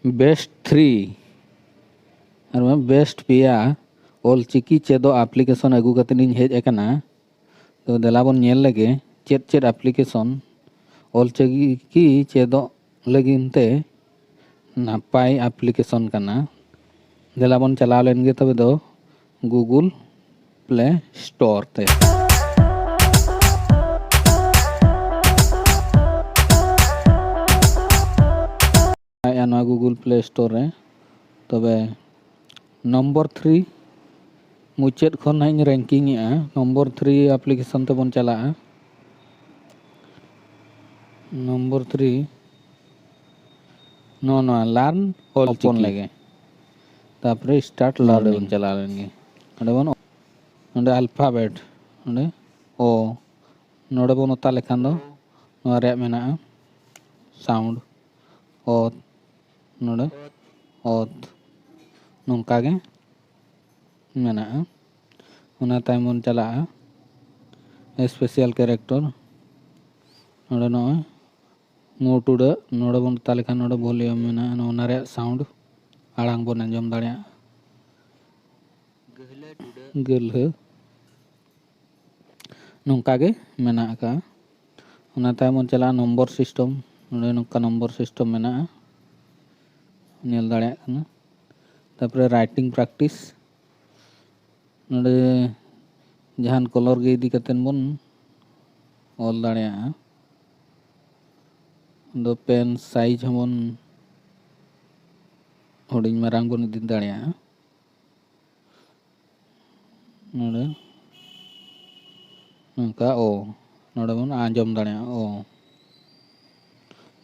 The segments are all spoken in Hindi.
बेस्ट 3 और मैं बेस्ट पिया ऑलचिकी चेदो एप्लीकेशन अगू कतेनिन हेज एकना तो देलाबन नेल लगे चेद चेद एप्लीकेशन ऑलचिकी चेदो लगिनते नापाय एप्लीकेशन कना देलाबन चलाव लेनगे तबे दो गूगल प्ले स्टोर ते आया गूगल प्ले स्टोर रे तबे नंबर 3 मुचेद खन हाई रैंकिंग नंबर 3 एप्लीकेशन तबन चला नंबर 3 नो लर्न ओपन लगे तापर स्टार्ट लर्निंग बन चला लेंगे अंडे बन अंडे अल्फाबेट अंडे ओ नोडे बन ओता लेखान दो नोआ रे मेना साउंड ओत नोडे ओत नोंका गे मेना उना तायम बन चला स्पेशल कैरेक्टर नोडे नो मोड टू नोडे बन ओता लेखान नोडे वॉल्यूम मेना नोना रे साउंड आड़ांग बन अंजम दाड़िया गलह नोंका गे मेना का उना तायम बन चला नंबर सिस्टम नोडे नोंका नंबर सिस्टम मेना नेल दाड़िया कना तापर राइटिंग प्रैक्टिस नोडे जहान कलर गे इदी कतेन बन ऑल दाड़िया दो पेन साइज हमन हुडिंग मारांग बन इदी दाड़िया नोडे नोंका ओ नोडे बन आंजम दाड़िया ओ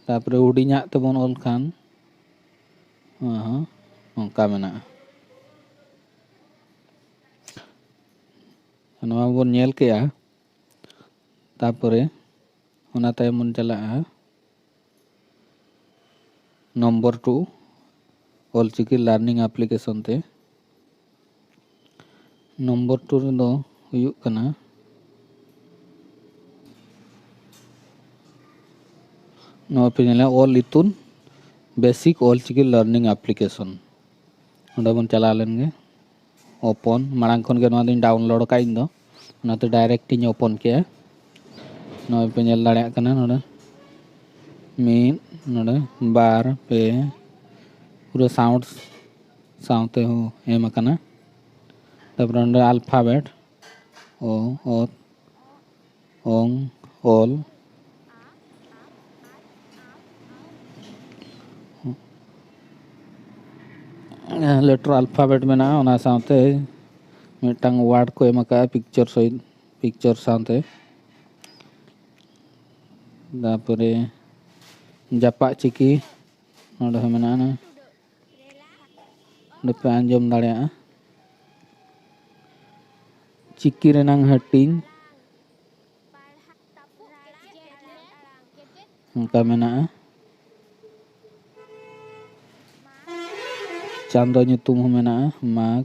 तापर हुडिंगा तबन ऑल खान नोंका मेना नवा बन नेल केया तापरे उना तायम बन चला नंबर 2 ऑलचिकी लर्निंग एप्लीकेशन ते नंबर 2 रे दो हुयुग कना नवा पे नेला ऑल इतुन बेसिक ऑलचिकी लर्निंग एप्लीकेशन उडा बन चला लेनगे ओपन मांग खन के नवा दिन डाउनलोड का इन दो नाते डायरेक्ट इन ओपन के नवा पे नेल दाड़िया कना नोडे मीन नोडे बार पे पूरा साउंड साउंडते हो एम कना तापर नोडे अल्फाबेट ओ ओत ओंग ओल लेटर अल्फाबेट में ना ओना साउंडते मिटंग वर्ड को एम का पिक्चर सहित पिक्चर साउंडते तापरे जापा चिकी नोडे मेना ना पे आंजम दाड़िया चिकी रेनांग हटिंग उनका मेना चांदो nyutum हो मेना माघ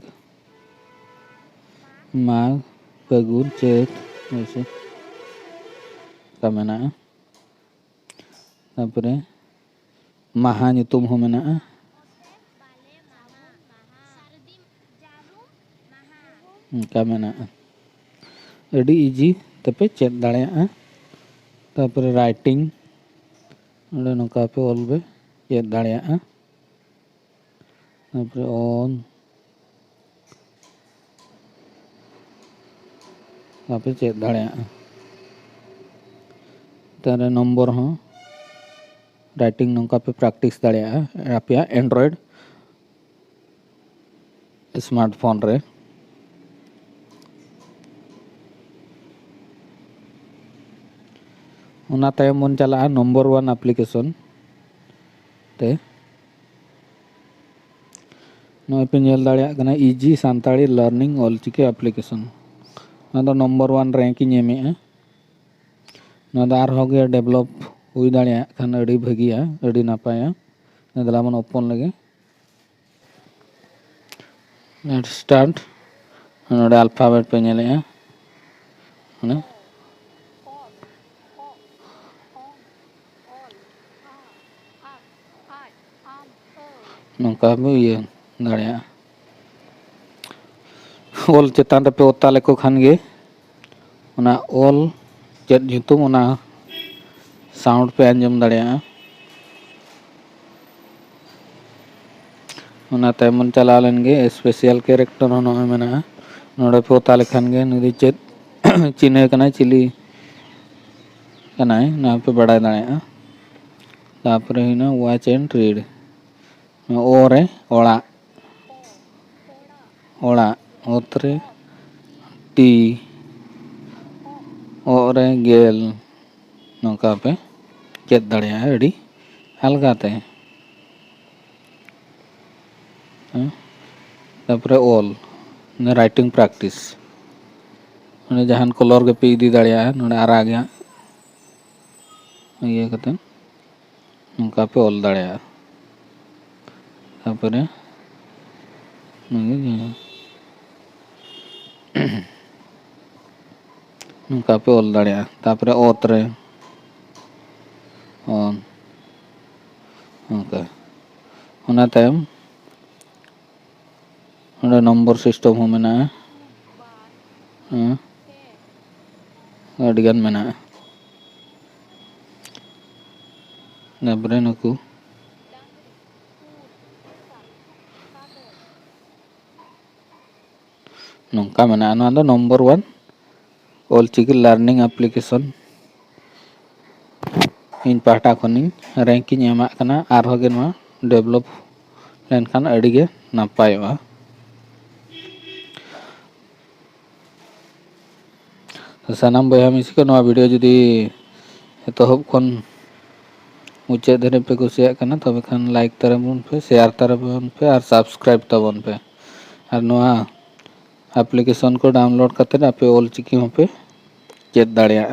माघ फागुन चैत ऐसे का मेना तापरे महा nyutum हो मेना उनका मेना अडी इजी तपे चेक दाड़िया तापरे राइटिंग ओडे नोका पे ऑल बे चेक दाड़िया तापरे ऑन तापे चेक दाड़िया तारे नंबर हो राइटिंग नोका पे प्रैक्टिस दाड़िया आपया एंड्रॉइड स्मार्टफोन रे उना तायम बन चला नंबर 1 एप्लीकेशन ते नोय पे नेल दाड़िया कना इजी सांताड़ी लर्निंग ऑलचिकी एप्लीकेशन ना नंबर 1 रैंकिंग एम ना आर होगे डेवलप हुई दाड़िया खान अड़ी भागिया अड़ी नापाया दलामन ओपन लगे स्टार्ट नोडे अल्फाबेट पे नेले ना नौका भी ये दाड़िया ऑल चेतान पे ओता लेको खान गे उना ऑल चेत nyutum उना साउंड पे अंजम दाड़िया उना तयमन चला लेंगे स्पेशल कैरेक्टर होना मेना नोड़े पे ओता लेखान गे नदी चेत चिन्ह कना चिली कना ना पे बड़ा दाड़िया तापरे हिना वॉच एंड रीड ओरे ओड़ा ओड़ा ओतरे टी ओरे गेल नौका पे चेत दाड़िया अड़ी अलगाते तापरे ऑल राइटिंग प्रैक्टिस जहान कलर के पे इदी दाड़िया नोड़े आरा गया ये कते नौका पे ऑल दाड़िया तापरे नौका पे ऑल दाड़िया तापरे ओतरे ऑन ओके होना तायम उन्हें नंबर सिस्टम हो मेना अडिगान मेना नबरे नुकु नौका मेना नंबर 1 ऑलचिकी लर्निंग एप्लीकेशन इन पाटा खनिंग रैंकिंग एमा कना आर होगे मा डेवलप लेनखान अडिगे नापायवा सानाम बया मिसी को नवा वीडियो जुदी एतहब खन मुचाद धरे पे कुसिया कना तबे खान लाइक तरबन पे शेयर तरबन पे और सब्सक्राइब तबन पे और नवा एप्लीकेशन को डाउनलोड करते आपे ऑलचिकी पे चेत दाड़िया।